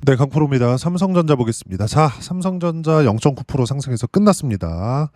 네, 강프로입니다. 삼성전자 보겠습니다. 자, 삼성전자 0.9% 상승해서 끝났습니다.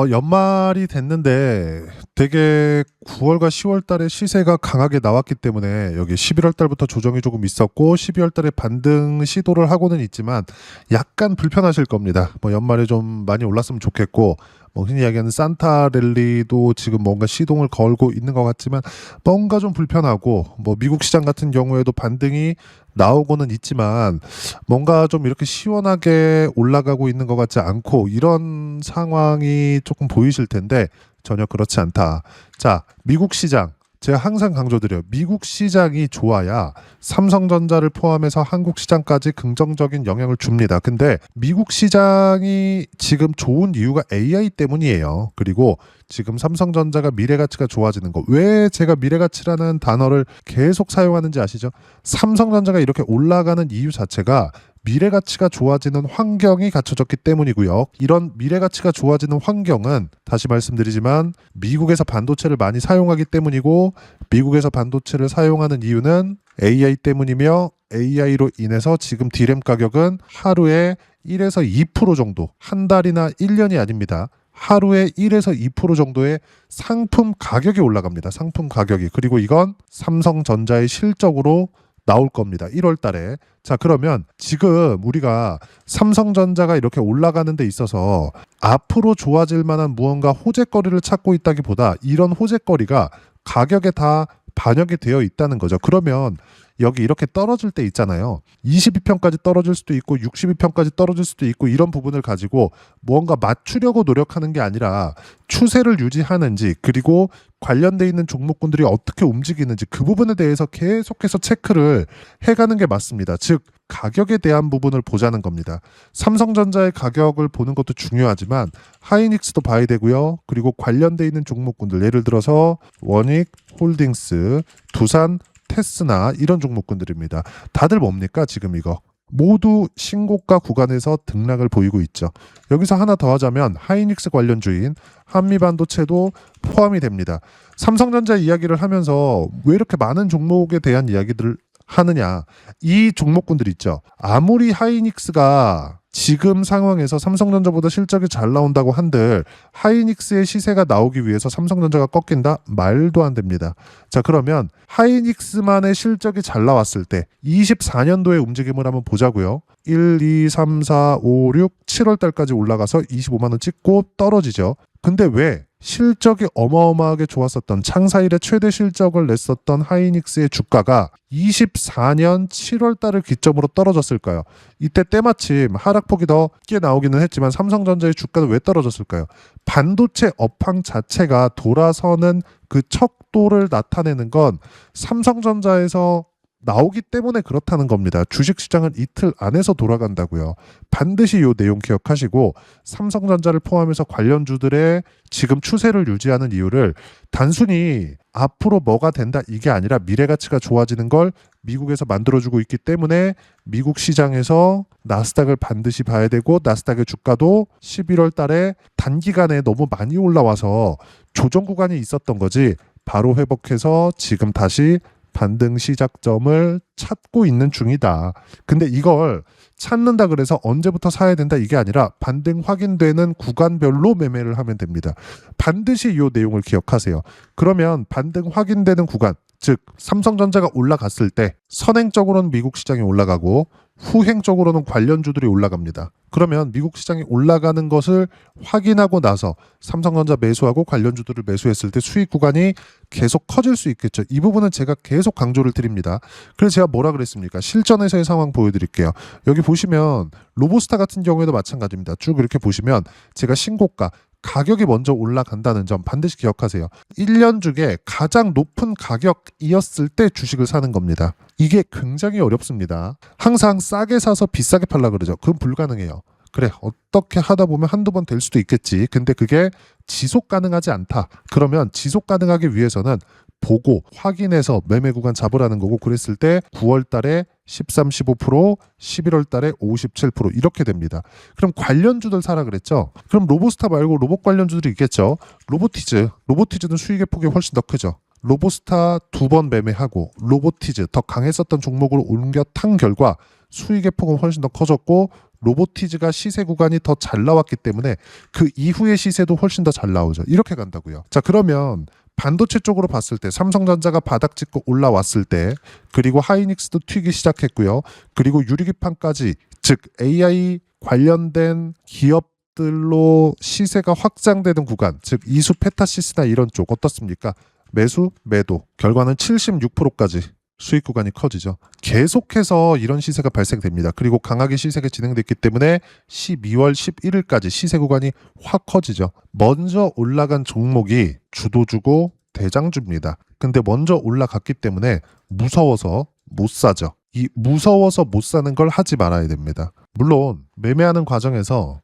연말이 됐는데 되게 9월과 10월 달에 시세가 강하게 나왔기 때문에 여기 11월 달부터 조정이 조금 있었고 12월 달에 반등 시도를 하고는 있지만 약간 불편하실 겁니다. 뭐 연말에 좀 많이 올랐으면 좋겠고 뭐 흔히 이야기하는 산타 랠리도 지금 뭔가 시동을 걸고 있는 것 같지만 뭔가 좀 불편하고 뭐 미국 시장 같은 경우에도 반등이 나오고는 있지만 뭔가 좀 이렇게 시원하게 올라가고 있는 것 같지 않고 이런 상황이 조금 보이실 텐데 전혀 그렇지 않다. 자, 미국 시장. 제가 항상 강조드려요. 미국 시장이 좋아야 삼성전자를 포함해서 한국 시장까지 긍정적인 영향을 줍니다. 근데 미국 시장이 지금 좋은 이유가 AI 때문이에요. 그리고 지금 삼성전자가 미래가치가 좋아지는 거. 왜 제가 미래가치라는 단어를 계속 사용하는지 아시죠? 삼성전자가 이렇게 올라가는 이유 자체가 미래가치가 좋아지는 환경이 갖춰졌기 때문이고요. 이런 미래가치가 좋아지는 환경은 다시 말씀드리지만 미국에서 반도체를 많이 사용하기 때문이고 미국에서 반도체를 사용하는 이유는 AI 때문이며 AI로 인해서 지금 D램 가격은 하루에 1에서 2% 정도, 한 달이나 1년이 아닙니다. 하루에 1에서 2% 정도의 상품 가격이 올라갑니다. 상품 가격이. 그리고 이건 삼성전자의 실적으로 나올 겁니다. 1월 달에. 자, 그러면 지금 우리가 삼성전자가 이렇게 올라가는 데 있어서 앞으로 좋아질 만한 무언가 호재거리를 찾고 있다기보다 이런 호재거리가 가격에 다 반영이 되어 있다는 거죠. 그러면 여기 이렇게 떨어질 때 있잖아요. 22편까지 떨어질 수도 있고 62편까지 떨어질 수도 있고 이런 부분을 가지고 무언가 맞추려고 노력하는 게 아니라 추세를 유지하는지 그리고 관련돼 있는 종목군들이 어떻게 움직이는지 그 부분에 대해서 계속해서 체크를 해가는 게 맞습니다. 즉 가격에 대한 부분을 보자는 겁니다. 삼성전자의 가격을 보는 것도 중요하지만 하이닉스도 봐야 되고요. 그리고 관련돼 있는 종목군들 예를 들어서 원익, 홀딩스, 두산, 테스나 이런 종목군들입니다. 다들 뭡니까 지금 이거? 모두 신고가 구간에서 등락을 보이고 있죠. 여기서 하나 더 하자면 하이닉스 관련주인 한미반도체도 포함이 됩니다. 삼성전자 이야기를 하면서 왜 이렇게 많은 종목에 대한 이야기들을 하느냐. 이 종목군들 있죠. 아무리 하이닉스가 지금 상황에서 삼성전자보다 실적이 잘 나온다고 한들 하이닉스의 시세가 나오기 위해서 삼성전자가 꺾인다? 말도 안 됩니다. 자, 그러면 하이닉스만의 실적이 잘 나왔을 때 24년도의 움직임을 한번 보자고요. 1, 2, 3, 4, 5, 6, 7월 달까지 올라가서 25만 원 찍고 떨어지죠. 근데 왜 실적이 어마어마하게 좋았었던 창사 이래 최대 실적을 냈었던 하이닉스의 주가가 24년 7월 달을 기점으로 떨어졌을까요? 이때 때마침 하락폭이 더 꽤 나오기는 했지만 삼성전자의 주가는 왜 떨어졌을까요? 반도체 업황 자체가 돌아서는 그 척도를 나타내는 건 삼성전자에서 나오기 때문에 그렇다는 겁니다. 주식시장은 이틀 안에서 돌아간다고요. 반드시 이 내용 기억하시고 삼성전자를 포함해서 관련주들의 지금 추세를 유지하는 이유를 단순히 앞으로 뭐가 된다 이게 아니라 미래가치가 좋아지는 걸 미국에서 만들어주고 있기 때문에 미국 시장에서 나스닥을 반드시 봐야 되고 나스닥의 주가도 11월 달에 단기간에 너무 많이 올라와서 조정 구간이 있었던 거지 바로 회복해서 지금 다시 반등 시작점을 찾고 있는 중이다. 근데 이걸 찾는다 그래서 언제부터 사야 된다 이게 아니라 반등 확인되는 구간별로 매매를 하면 됩니다. 반드시 이 내용을 기억하세요. 그러면 반등 확인되는 구간, 즉 삼성전자가 올라갔을 때 선행적으로는 미국 시장이 올라가고 후행적으로는 관련주들이 올라갑니다. 그러면 미국 시장이 올라가는 것을 확인하고 나서 삼성전자 매수하고 관련주들을 매수했을 때 수익 구간이 계속 커질 수 있겠죠. 이 부분은 제가 계속 강조를 드립니다. 그래서 제가 뭐라 그랬습니까? 실전에서의 상황 보여드릴게요. 여기 보시면 로보스타 같은 경우에도 마찬가지입니다. 쭉 이렇게 보시면 제가 신고가 가격이 먼저 올라간다는 점 반드시 기억하세요. 1년 중에 가장 높은 가격이었을 때 주식을 사는 겁니다. 이게 굉장히 어렵습니다. 항상 싸게 사서 비싸게 팔라 그러죠. 그건 불가능해요. 그래, 어떻게 하다 보면 한두 번 될 수도 있겠지. 근데 그게 지속 가능하지 않다. 그러면 지속 가능하기 위해서는 보고 확인해서 매매 구간 잡으라는 거고 그랬을 때 9월 달에 13, 15%, 11월 달에 57% 이렇게 됩니다. 그럼 관련주들 사라 그랬죠? 그럼 로보스타 말고 로봇 관련주들이 있겠죠? 로보티즈는 수익의 폭이 훨씬 더 크죠. 로보스타 2번 매매하고 로보티즈 더 강했었던 종목으로 옮겨 탄 결과 수익의 폭은 훨씬 더 커졌고 로보티즈가 시세 구간이 더 잘 나왔기 때문에 그 이후의 시세도 훨씬 더 잘 나오죠. 이렇게 간다고요. 자, 그러면 반도체 쪽으로 봤을 때 삼성전자가 바닥 찍고 올라왔을 때 그리고 하이닉스도 튀기 시작했고요. 그리고 유리기판까지 즉 AI 관련된 기업들로 시세가 확장되는 구간 즉 이수 페타시스나 이런 쪽 어떻습니까? 매수, 매도 결과는 76%까지 수익 구간이 커지죠. 계속해서 이런 시세가 발생됩니다. 그리고 강하게 시세가 진행됐기 때문에 12월 11일까지 시세 구간이 확 커지죠. 먼저 올라간 종목이 주도주고 대장주입니다. 근데 먼저 올라갔기 때문에 무서워서 못 사죠. 이 무서워서 못 사는 걸 하지 말아야 됩니다. 물론 매매하는 과정에서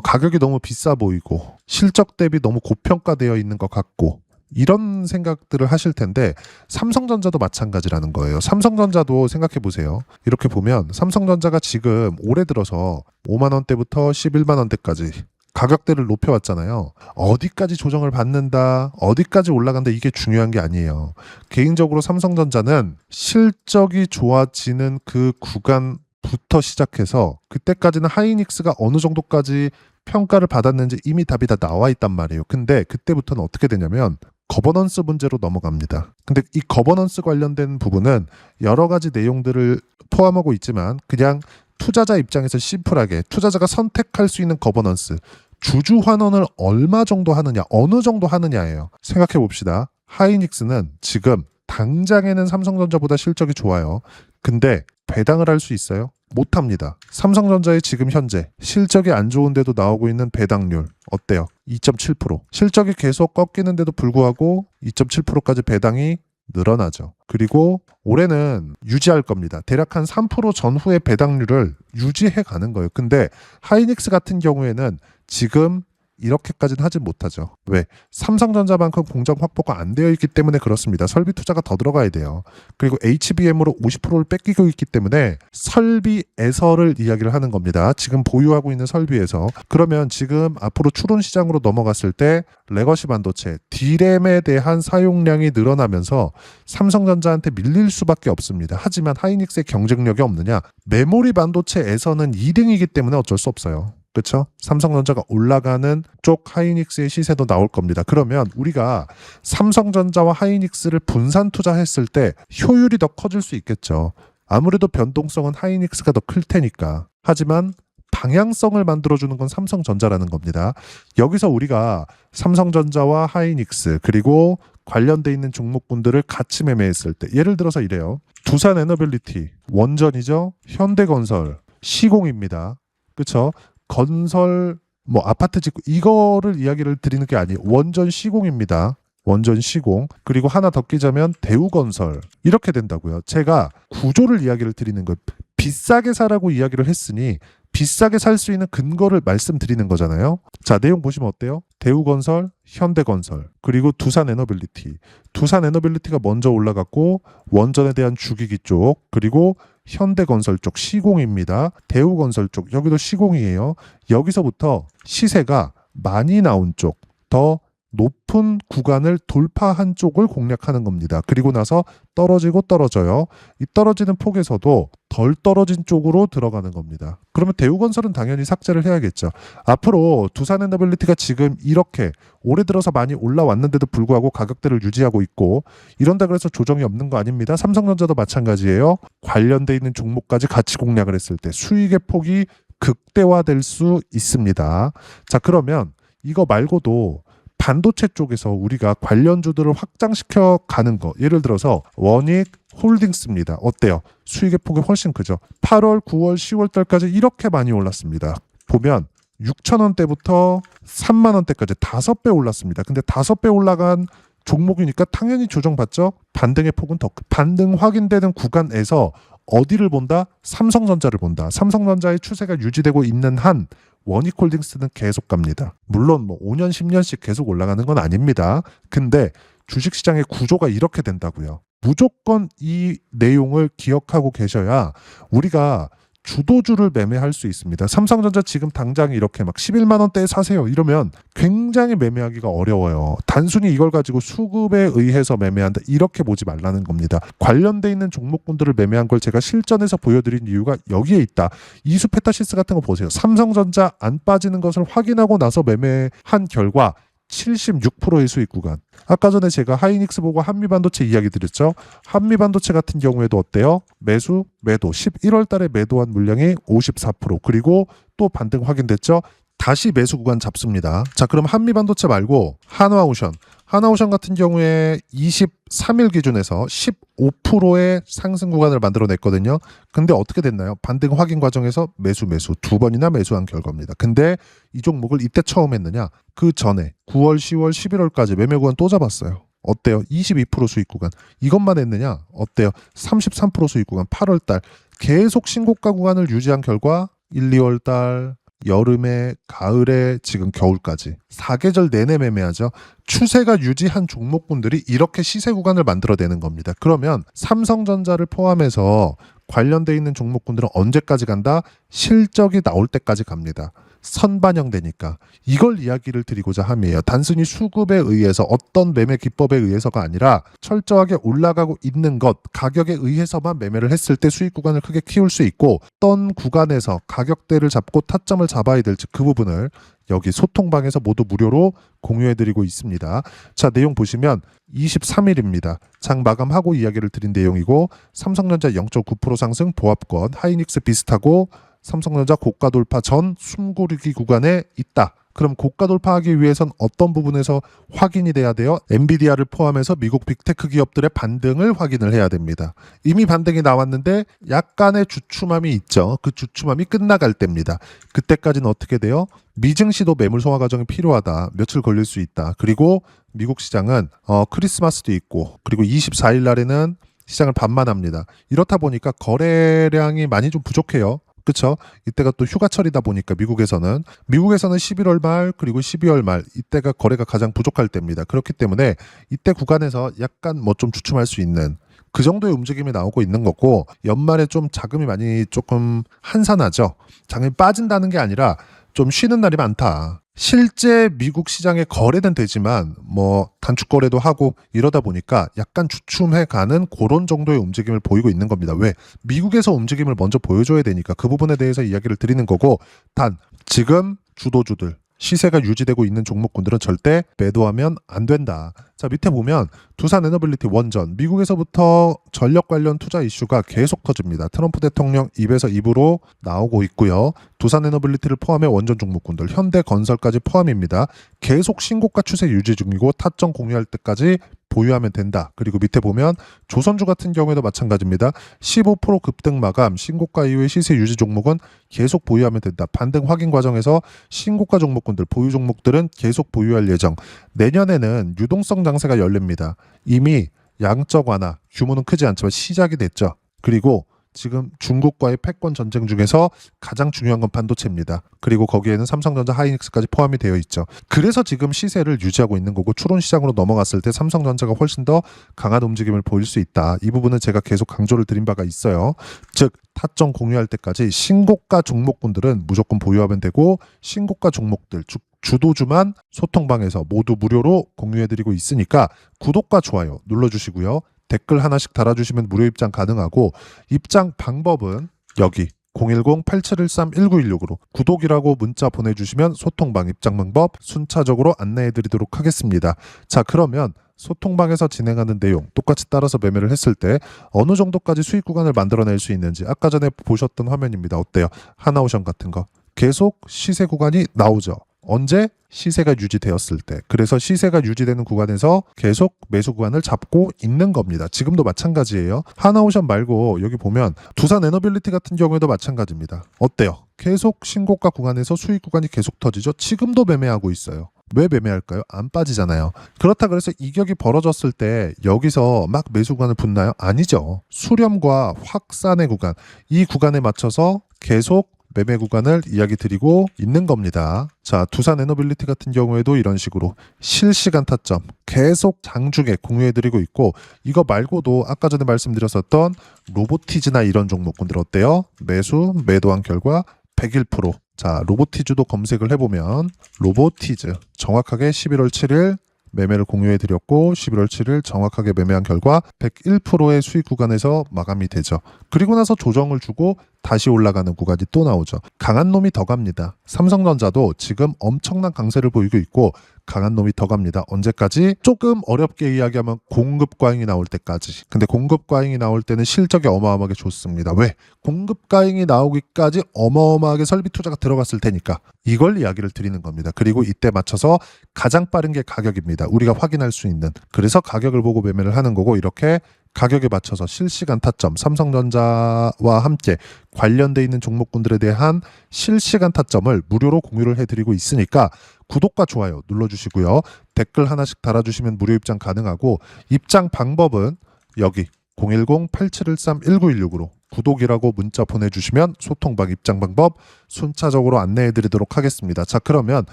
가격이 너무 비싸 보이고 실적 대비 너무 고평가되어 있는 것 같고 이런 생각들을 하실 텐데 삼성전자도 마찬가지라는 거예요. 삼성전자도 생각해 보세요. 이렇게 보면 삼성전자가 지금 올해 들어서 5만 원대부터 11만 원대까지 가격대를 높여왔잖아요. 어디까지 조정을 받는다, 어디까지 올라간다 이게 중요한 게 아니에요. 개인적으로 삼성전자는 실적이 좋아지는 그 구간부터 시작해서 그때까지는 하이닉스가 어느 정도까지 평가를 받았는지 이미 답이 다 나와 있단 말이에요. 근데 그때부터는 어떻게 되냐면 거버넌스 문제로 넘어갑니다. 근데 이 거버넌스 관련된 부분은 여러 가지 내용들을 포함하고 있지만 그냥 투자자 입장에서 심플하게 투자자가 선택할 수 있는 거버넌스 주주 환원을 얼마 정도 하느냐 어느 정도 하느냐예요. 생각해 봅시다. 하이닉스는 지금 당장에는 삼성전자보다 실적이 좋아요. 근데 배당을 할 수 있어요? 못합니다. 삼성전자의 지금 현재 실적이 안 좋은데도 나오고 있는 배당률 어때요? 2.7%. 실적이 계속 꺾이는데도 불구하고 2.7%까지 배당이 늘어나죠. 그리고 올해는 유지할 겁니다. 대략 한 3% 전후의 배당률을 유지해 가는 거예요. 근데 하이닉스 같은 경우에는 지금 이렇게까지는 하진 못하죠. 왜? 삼성전자만큼 공장 확보가 안 되어 있기 때문에 그렇습니다. 설비 투자가 더 들어가야 돼요. 그리고 HBM으로 50%를 뺏기고 있기 때문에 설비에서를 이야기를 하는 겁니다. 지금 보유하고 있는 설비에서. 그러면 지금 앞으로 추론 시장으로 넘어갔을 때 레거시 반도체, D램에 대한 사용량이 늘어나면서 삼성전자한테 밀릴 수밖에 없습니다. 하지만 하이닉스의 경쟁력이 없느냐? 메모리 반도체에서는 2등이기 때문에 어쩔 수 없어요. 그렇죠? 삼성전자가 올라가는 쪽 하이닉스의 시세도 나올 겁니다. 그러면 우리가 삼성전자와 하이닉스를 분산 투자했을 때 효율이 더 커질 수 있겠죠. 아무래도 변동성은 하이닉스가 더 클 테니까. 하지만 방향성을 만들어주는 건 삼성전자라는 겁니다. 여기서 우리가 삼성전자와 하이닉스 그리고 관련돼 있는 종목군들을 같이 매매했을 때 예를 들어서 이래요. 두산에너빌리티 원전이죠. 현대건설 시공입니다. 그렇죠? 건설 아파트 짓고 이거를 이야기를 드리는 게 아니에요. 원전 시공입니다. 원전 시공. 그리고 하나 더 끼자면 대우건설. 이렇게 된다고요. 제가 구조를 이야기를 드리는 거예요. 비싸게 사라고 이야기를 했으니 비싸게 살 수 있는 근거를 말씀드리는 거잖아요. 자, 내용 보시면 어때요? 대우건설, 현대건설, 그리고 두산에너빌리티. 두산에너빌리티가 먼저 올라갔고 원전에 대한 주기기 쪽, 그리고 현대건설 쪽 시공입니다. 대우건설 쪽 여기도 시공이에요. 여기서부터 시세가 많이 나온 쪽, 더 높은 구간을 돌파한 쪽을 공략하는 겁니다. 그리고 나서 떨어지고 떨어져요. 이 떨어지는 폭에서도 덜 떨어진 쪽으로 들어가는 겁니다. 그러면 대우건설은 당연히 삭제를 해야겠죠. 앞으로 두산에너빌리티가 지금 이렇게 올해 들어서 많이 올라왔는데도 불구하고 가격대를 유지하고 있고 이런다 그래서 조정이 없는 거 아닙니다. 삼성전자도 마찬가지예요. 관련돼 있는 종목까지 같이 공략을 했을 때 수익의 폭이 극대화될 수 있습니다. 자, 그러면 이거 말고도 반도체 쪽에서 우리가 관련주들을 확장시켜 가는 거 예를 들어서 원익 홀딩스입니다. 어때요? 수익의 폭이 훨씬 크죠. 8월, 9월, 10월 달까지 이렇게 많이 올랐습니다. 보면 6,000원대부터 3만 원대까지 5배 올랐습니다. 근데 5배 올라간 종목이니까 당연히 조정받죠. 반등의 폭은 더 반등 확인되는 구간에서 어디를 본다? 삼성전자를 본다. 삼성전자의 추세가 유지되고 있는 한 원익홀딩스는 계속 갑니다. 물론 5년, 10년씩 계속 올라가는 건 아닙니다. 근데 주식시장의 구조가 이렇게 된다고요. 무조건 이 내용을 기억하고 계셔야 우리가 주도주를 매매할 수 있습니다. 삼성전자 지금 당장 이렇게 막 11만 원대에 사세요 이러면 굉장히 매매하기가 어려워요. 단순히 이걸 가지고 수급에 의해서 매매한다 이렇게 보지 말라는 겁니다. 관련돼 있는 종목군들을 매매한 걸 제가 실전에서 보여드린 이유가 여기에 있다. 이수페타시스 같은 거 보세요. 삼성전자 안 빠지는 것을 확인하고 나서 매매한 결과 76%의 수익 구간. 아까 전에 제가 하이닉스 보고 한미반도체 이야기 드렸죠. 한미반도체 같은 경우에도 어때요? 매수, 매도. 11월 달에 매도한 물량이 54%. 그리고 또 반등 확인됐죠. 다시 매수 구간 잡습니다. 자, 그럼 한미반도체 말고 한화오션. 한화오션 같은 경우에 23일 기준에서 15%의 상승 구간을 만들어냈거든요. 근데 어떻게 됐나요? 반등 확인 과정에서 매수 두 번이나 매수한 결과입니다. 근데 이 종목을 이때 처음 했느냐? 그 전에 9월, 10월, 11월까지 매매 구간 또 잡았어요. 어때요? 22% 수익 구간. 이것만 했느냐? 어때요? 33% 수익 구간. 8월 달 계속 신고가 구간을 유지한 결과 1, 2월 달 여름에, 가을에, 지금 겨울까지 4계절 내내 매매하죠. 추세가 유지한 종목군들이 이렇게 시세 구간을 만들어내는 겁니다. 그러면 삼성전자를 포함해서 관련돼 있는 종목군들은 언제까지 간다? 실적이 나올 때까지 갑니다. 선반영되니까 이걸 이야기를 드리고자 함이에요. 단순히 수급에 의해서 어떤 매매 기법에 의해서가 아니라 철저하게 올라가고 있는 것, 가격에 의해서만 매매를 했을 때 수익 구간을 크게 키울 수 있고 어떤 구간에서 가격대를 잡고 타점을 잡아야 될지 그 부분을 여기 소통방에서 모두 무료로 공유해드리고 있습니다. 자, 내용 보시면 23일입니다. 장 마감하고 이야기를 드린 내용이고 삼성전자 0.9% 상승 보합권, 하이닉스 비슷하고 삼성전자 고가 돌파 전 숨고르기 구간에 있다. 그럼 고가 돌파하기 위해선 어떤 부분에서 확인이 돼야 돼요? 엔비디아를 포함해서 미국 빅테크 기업들의 반등을 확인을 해야 됩니다. 이미 반등이 나왔는데 약간의 주춤함이 있죠. 그 주춤함이 끝나갈 때입니다. 그때까지는 어떻게 돼요? 미증시도 매물 소화 과정이 필요하다. 며칠 걸릴 수 있다. 그리고 미국 시장은 크리스마스도 있고 그리고 24일 날에는 시장을 반만합니다. 이렇다 보니까 거래량이 많이 좀 부족해요. 그렇죠? 이때가 또 휴가철이다 보니까 미국에서는 11월 말 그리고 12월 말 이때가 거래가 가장 부족할 때입니다. 그렇기 때문에 이때 구간에서 약간 뭐 좀 주춤할 수 있는 그 정도의 움직임이 나오고 있는 거고 연말에 좀 자금이 많이 조금 한산하죠. 자금이 빠진다는 게 아니라 좀 쉬는 날이 많다. 실제 미국 시장에 거래는 되지만 뭐 단축 거래도 하고 이러다 보니까 약간 주춤해가는 그런 정도의 움직임을 보이고 있는 겁니다. 왜? 미국에서 움직임을 먼저 보여줘야 되니까 그 부분에 대해서 이야기를 드리는 거고 단 지금 주도주들 시세가 유지되고 있는 종목군들은 절대 매도하면 안 된다. 자, 밑에 보면 두산 에너빌리티 원전 미국에서부터 전력 관련 투자 이슈가 계속 터집니다. 트럼프 대통령 입에서 입으로 나오고 있고요. 두산 에너빌리티를 포함해 원전 종목군들 현대건설까지 포함입니다. 계속 신고가 추세 유지 중이고 타점 공유할 때까지 보유하면 된다. 그리고 밑에 보면 조선주 같은 경우에도 마찬가지입니다. 15% 급등 마감, 신고가 이후의 시세 유지 종목은 계속 보유하면 된다. 반등 확인 과정에서 신고가 종목군들, 보유 종목들은 계속 보유할 예정. 내년에는 유동성 장세가 열립니다. 이미 양적 완화, 규모는 크지 않지만 시작이 됐죠. 그리고 지금 중국과의 패권 전쟁 중에서 가장 중요한 건 반도체입니다. 그리고 거기에는 삼성전자, 하이닉스까지 포함이 되어 있죠. 그래서 지금 시세를 유지하고 있는 거고 추론 시장으로 넘어갔을 때 삼성전자가 훨씬 더 강한 움직임을 보일 수 있다. 이 부분은 제가 계속 강조를 드린 바가 있어요. 즉 타점 공유할 때까지 신고가 종목군들은 무조건 보유하면 되고 신고가 종목들 주도주만 소통방에서 모두 무료로 공유해드리고 있으니까 구독과 좋아요 눌러주시고요. 댓글 하나씩 달아주시면 무료 입장 가능하고 입장 방법은 여기 010-8713-1916으로 구독이라고 문자 보내주시면 소통방 입장 방법 순차적으로 안내해드리도록 하겠습니다. 자, 그러면 소통방에서 진행하는 내용 똑같이 따라서 매매를 했을 때 어느 정도까지 수익 구간을 만들어낼 수 있는지 아까 전에 보셨던 화면입니다. 어때요? 하나오션 같은 거 계속 시세 구간이 나오죠. 언제? 시세가 유지되었을 때. 그래서 시세가 유지되는 구간에서 계속 매수 구간을 잡고 있는 겁니다. 지금도 마찬가지예요. 하나오션 말고 여기 보면 두산 에너빌리티 같은 경우에도 마찬가지입니다. 어때요? 계속 신고가 구간에서 수익 구간이 계속 터지죠. 지금도 매매하고 있어요. 왜 매매할까요? 안 빠지잖아요. 그렇다 그래서 이격이 벌어졌을 때 여기서 막 매수 구간을 붙나요? 아니죠. 수렴과 확산의 구간, 이 구간에 맞춰서 계속 매매 구간을 이야기 드리고 있는 겁니다. 자, 두산 에너빌리티 같은 경우에도 이런 식으로 실시간 타점 계속 장중에 공유해드리고 있고, 이거 말고도 아까 전에 말씀드렸었던 로보티즈나 이런 종목군들 어때요? 매수, 매도한 결과 101%. 자, 로보티즈도 검색을 해보면 로보티즈 정확하게 11월 7일 매매를 공유해드렸고 11월 7일 정확하게 매매한 결과 101%의 수익 구간에서 마감이 되죠. 그리고 나서 조정을 주고 다시 올라가는 구간이 또 나오죠. 강한 놈이 더 갑니다. 삼성전자도 지금 엄청난 강세를 보이고 있고 강한 놈이 더 갑니다. 언제까지? 조금 어렵게 이야기하면 공급 과잉이 나올 때까지. 근데 공급 과잉이 나올 때는 실적이 어마어마하게 좋습니다. 왜? 공급 과잉이 나오기까지 어마어마하게 설비 투자가 들어갔을 테니까. 이걸 이야기를 드리는 겁니다. 그리고 이때 맞춰서 가장 빠른 게 가격입니다. 우리가 확인할 수 있는. 그래서 가격을 보고 매매를 하는 거고, 이렇게 가격에 맞춰서 실시간 타점, 삼성전자와 함께 관련돼 있는 종목군들에 대한 실시간 타점을 무료로 공유를 해드리고 있으니까 구독과 좋아요 눌러주시고요. 댓글 하나씩 달아주시면 무료 입장 가능하고, 입장 방법은 여기 010-8713-1916으로 구독이라고 문자 보내주시면 소통방 입장 방법 순차적으로 안내해드리도록 하겠습니다. 자, 그러면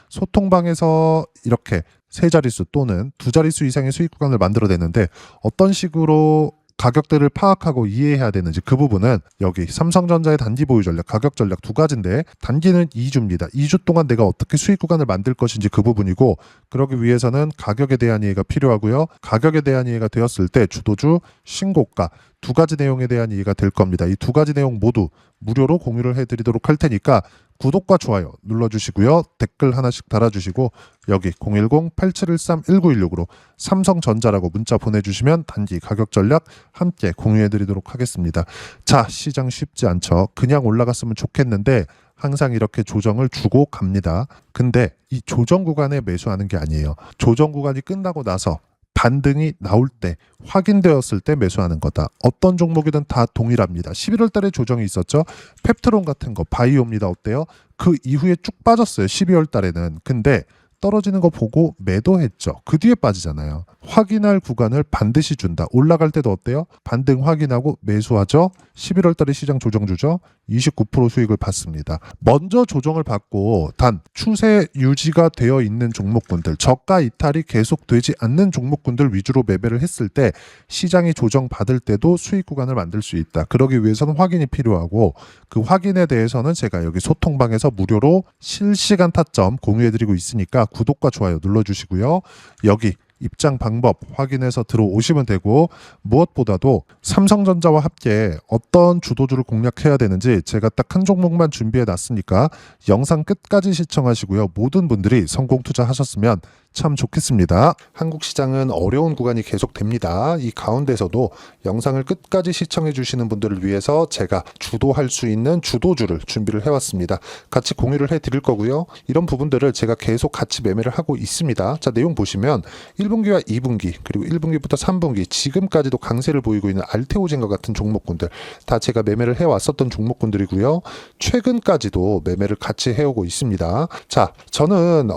소통방에서 이렇게 세 자릿수 또는 두 자릿수 이상의 수익 구간을 만들어내는데 어떤 식으로 가격대를 파악하고 이해해야 되는지, 그 부분은 여기 삼성전자의 단기 보유 전략, 가격 전략 두 가지인데, 단기는 2주입니다. 2주 동안 내가 어떻게 수익 구간을 만들 것인지 그 부분이고, 그러기 위해서는 가격에 대한 이해가 필요하고요. 가격에 대한 이해가 되었을 때 주도주, 신고가 두 가지 내용에 대한 이해가 될 겁니다. 이 두 가지 내용 모두 무료로 공유를 해드리도록 할 테니까 구독과 좋아요 눌러주시고요. 댓글 하나씩 달아주시고 여기 010-8713-1916으로 삼성전자라고 문자 보내주시면 단기 가격 전략 함께 공유해드리도록 하겠습니다. 자, 시장 쉽지 않죠. 그냥 올라갔으면 좋겠는데 항상 이렇게 조정을 주고 갑니다. 근데 이 조정 구간에 매수하는 게 아니에요. 조정 구간이 끝나고 나서 반등이 나올 때, 확인되었을 때 매수하는 거다. 어떤 종목이든 다 동일합니다. 11월 달에 조정이 있었죠. 펩트론 같은 거 바이오입니다. 어때요? 그 이후에 쭉 빠졌어요. 12월 달에는. 근데 떨어지는 거 보고 매도했죠. 그 뒤에 빠지잖아요. 확인할 구간을 반드시 준다. 올라갈 때도 어때요? 반등 확인하고 매수하죠. 11월 달에 시장 조정 주죠. 29% 수익을 받습니다. 먼저 조정을 받고 단 추세 유지가 되어 있는 종목군들, 저가 이탈이 계속되지 않는 종목군들 위주로 매매를 했을 때 시장이 조정 받을 때도 수익 구간을 만들 수 있다. 그러기 위해서는 확인이 필요하고, 그 확인에 대해서는 제가 여기 소통방에서 무료로 실시간 타점 공유해드리고 있으니까 구독과 좋아요 눌러주시고요. 여기 입장 방법 확인해서 들어오시면 되고, 무엇보다도 삼성전자와 함께 어떤 주도주를 공략해야 되는지 제가 딱 한 종목만 준비해 놨으니까 영상 끝까지 시청하시고요. 모든 분들이 성공 투자하셨으면 참 좋겠습니다. 한국 시장은 어려운 구간이 계속됩니다. 이 가운데서도 영상을 끝까지 시청해 주시는 분들을 위해서 제가 주도할 수 있는 주도주를 준비를 해왔습니다. 같이 공유를 해드릴 거고요. 이런 부분들을 제가 계속 같이 매매를 하고 있습니다. 자, 내용 보시면 1분기와 2분기 그리고 1분기부터 3분기 지금까지도 강세를 보이고 있는 알테오젠과 같은 종목군들 다 제가 매매를 해왔었던 종목군들이고요. 최근까지도 매매를 같이 해오고 있습니다. 자, 저는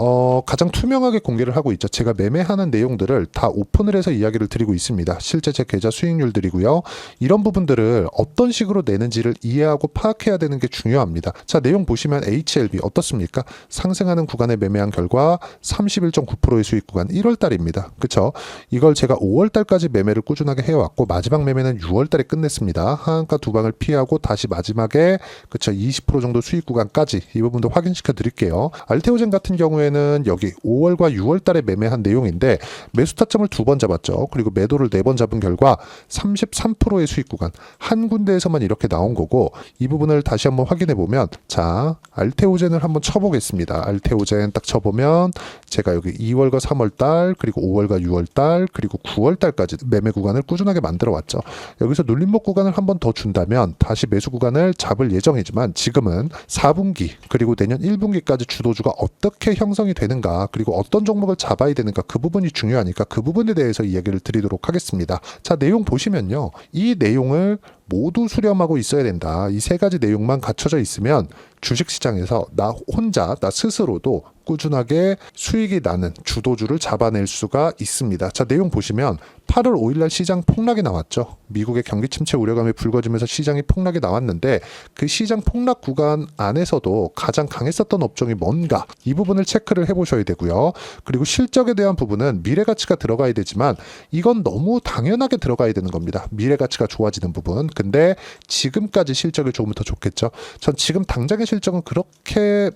가장 투명하게 공개를 하고 있죠. 제가 매매하는 내용들을 다 오픈을 해서 이야기를 드리고 있습니다. 실제 제 계좌 수익률들이고요. 이런 부분들을 어떤 식으로 내는지를 이해하고 파악해야 되는 게 중요합니다. 자, 내용 보시면 HLB 어떻습니까? 상승하는 구간에 매매한 결과 31.9%의 수익 구간 1월 달입니다. 그쵸? 이걸 제가 5월 달까지 매매를 꾸준하게 해왔고 마지막 매매는 6월 달에 끝냈습니다. 하한가 두 방을 피하고 다시 마지막에 그쵸 20% 정도 수익 구간까지 이 부분도 확인시켜 드릴게요. 알테오젠 같은 경우에는 여기 5월과 6월 달에 매매한 내용인데 매수 타점을 2번 잡았죠. 그리고 매도를 4번 잡은 결과 33%의 수익 구간 한 군데에서만 이렇게 나온 거고, 이 부분을 다시 한번 확인해 보면, 자, 알테오젠을 한번 쳐보겠습니다. 알테오젠 딱 쳐보면 제가 여기 2월과 3월 달 그리고 5월과 6월 달 그리고 9월 달까지 매매 구간을 꾸준하게 만들어 왔죠. 여기서 눌림목 구간을 한번 더 준다면 다시 매수 구간을 잡을 예정이지만, 지금은 4분기 그리고 내년 1분기까지 주도주가 어떻게 형성이 되는가, 그리고 어떤 종목을 잡아야 되는가, 그 부분이 중요하니까 그 부분에 대해서 이야기를 드리도록 하겠습니다. 자, 내용 보시면요. 이 내용을 모두 수렴하고 있어야 된다. 이 세 가지 내용만 갖춰져 있으면 주식시장에서 나 혼자, 나 스스로도 꾸준하게 수익이 나는 주도주를 잡아낼 수가 있습니다. 자, 내용 보시면 8월 5일날 시장 폭락이 나왔죠. 미국의 경기 침체 우려감이 불거지면서 시장이 폭락이 나왔는데 그 시장 폭락 구간 안에서도 가장 강했었던 업종이 뭔가 이 부분을 체크를 해보셔야 되고요. 그리고 실적에 대한 부분은 미래가치가 들어가야 되지만 이건 너무 당연하게 들어가야 되는 겁니다. 미래가치가 좋아지는 부분. 근데 지금까지 실적이 조금 더 좋겠죠. 전 지금 당장의 실적은 그렇게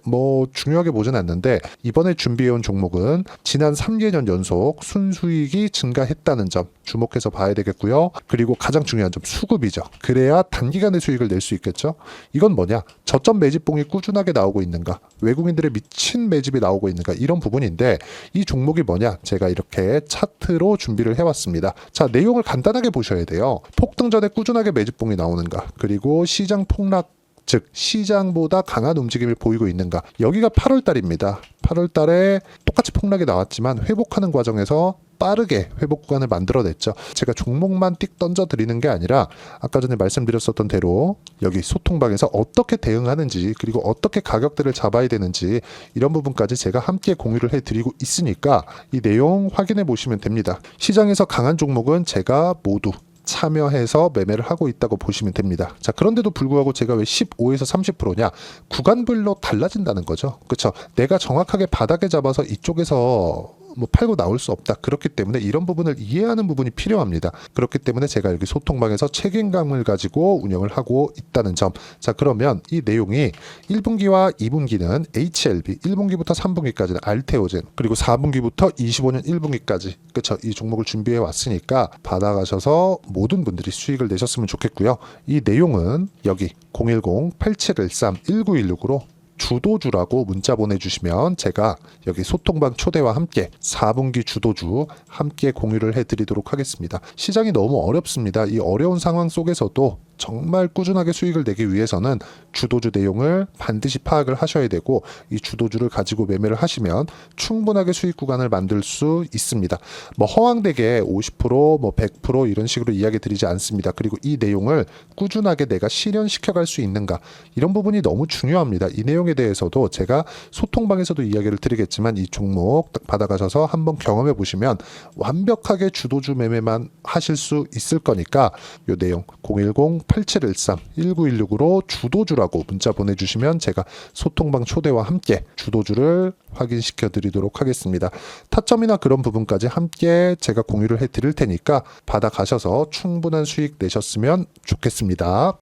중요하게 보진 않는데 이번에 준비해온 종목은 지난 3개년 연속 순수익이 증가했다는 점 주목해서 봐야 되겠고요. 그리고 가장 중요한 점 수급이죠. 그래야 단기간에 수익을 낼 수 있겠죠. 이건 뭐냐? 저점 매집봉이 꾸준하게 나오고 있는가? 외국인들의 미친 매집이 나오고 있는가? 이런 부분인데 이 종목이 뭐냐? 제가 이렇게 차트로 준비를 해왔습니다. 자, 내용을 간단하게 보셔야 돼요. 폭등 전에 꾸준하게 매집봉이 나오는가? 그리고 시장 폭락 즉 시장보다 강한 움직임을 보이고 있는가. 여기가 8월 달입니다. 8월 달에 똑같이 폭락이 나왔지만 회복하는 과정에서 빠르게 회복 구간을 만들어냈죠. 제가 종목만 띡 던져드리는 게 아니라 아까 전에 말씀드렸었던 대로 여기 소통방에서 어떻게 대응하는지 그리고 어떻게 가격대를 잡아야 되는지 이런 부분까지 제가 함께 공유를 해드리고 있으니까 이 내용 확인해 보시면 됩니다. 시장에서 강한 종목은 제가 모두 참여해서 매매를 하고 있다고 보시면 됩니다. 자, 그런데도 불구하고 제가 왜 15에서 30%냐? 구간별로 달라진다는 거죠. 그렇죠? 내가 정확하게 바닥에 잡아서 이쪽에서 팔고 나올 수 없다. 그렇기 때문에 이런 부분을 이해하는 부분이 필요합니다. 그렇기 때문에 제가 여기 소통방에서 책임감을 가지고 운영을 하고 있다는 점. 자, 그러면 이 내용이 1분기와 2분기는 HLB, 1분기부터 3분기까지는 알테오젠, 그리고 4분기부터 25년 1분기까지 그렇죠? 이 종목을 준비해 왔으니까 받아가셔서 모든 분들이 수익을 내셨으면 좋겠고요. 이 내용은 여기 010-8713-1916으로 주도주라고 문자 보내주시면 제가 여기 소통방 초대와 함께 4분기 주도주 함께 공유를 해드리도록 하겠습니다. 시장이 너무 어렵습니다. 이 어려운 상황 속에서도 정말 꾸준하게 수익을 내기 위해서는 주도주 내용을 반드시 파악을 하셔야 되고 이 주도주를 가지고 매매를 하시면 충분하게 수익 구간을 만들 수 있습니다. 허황되게 50%, 100% 이런 식으로 이야기 드리지 않습니다. 그리고 이 내용을 꾸준하게 내가 실현시켜 갈 수 있는가 이런 부분이 너무 중요합니다. 이 내용에 대해서도 제가 소통방에서도 이야기를 드리겠지만 이 종목 받아가셔서 한번 경험해 보시면 완벽하게 주도주 매매만 하실 수 있을 거니까 이 내용 010-8713-1916으로 주도주라고 문자 보내주시면 제가 소통방 초대와 함께 주도주를 확인시켜 드리도록 하겠습니다. 타점이나 그런 부분까지 함께 제가 공유를 해 드릴 테니까 받아가셔서 충분한 수익 내셨으면 좋겠습니다.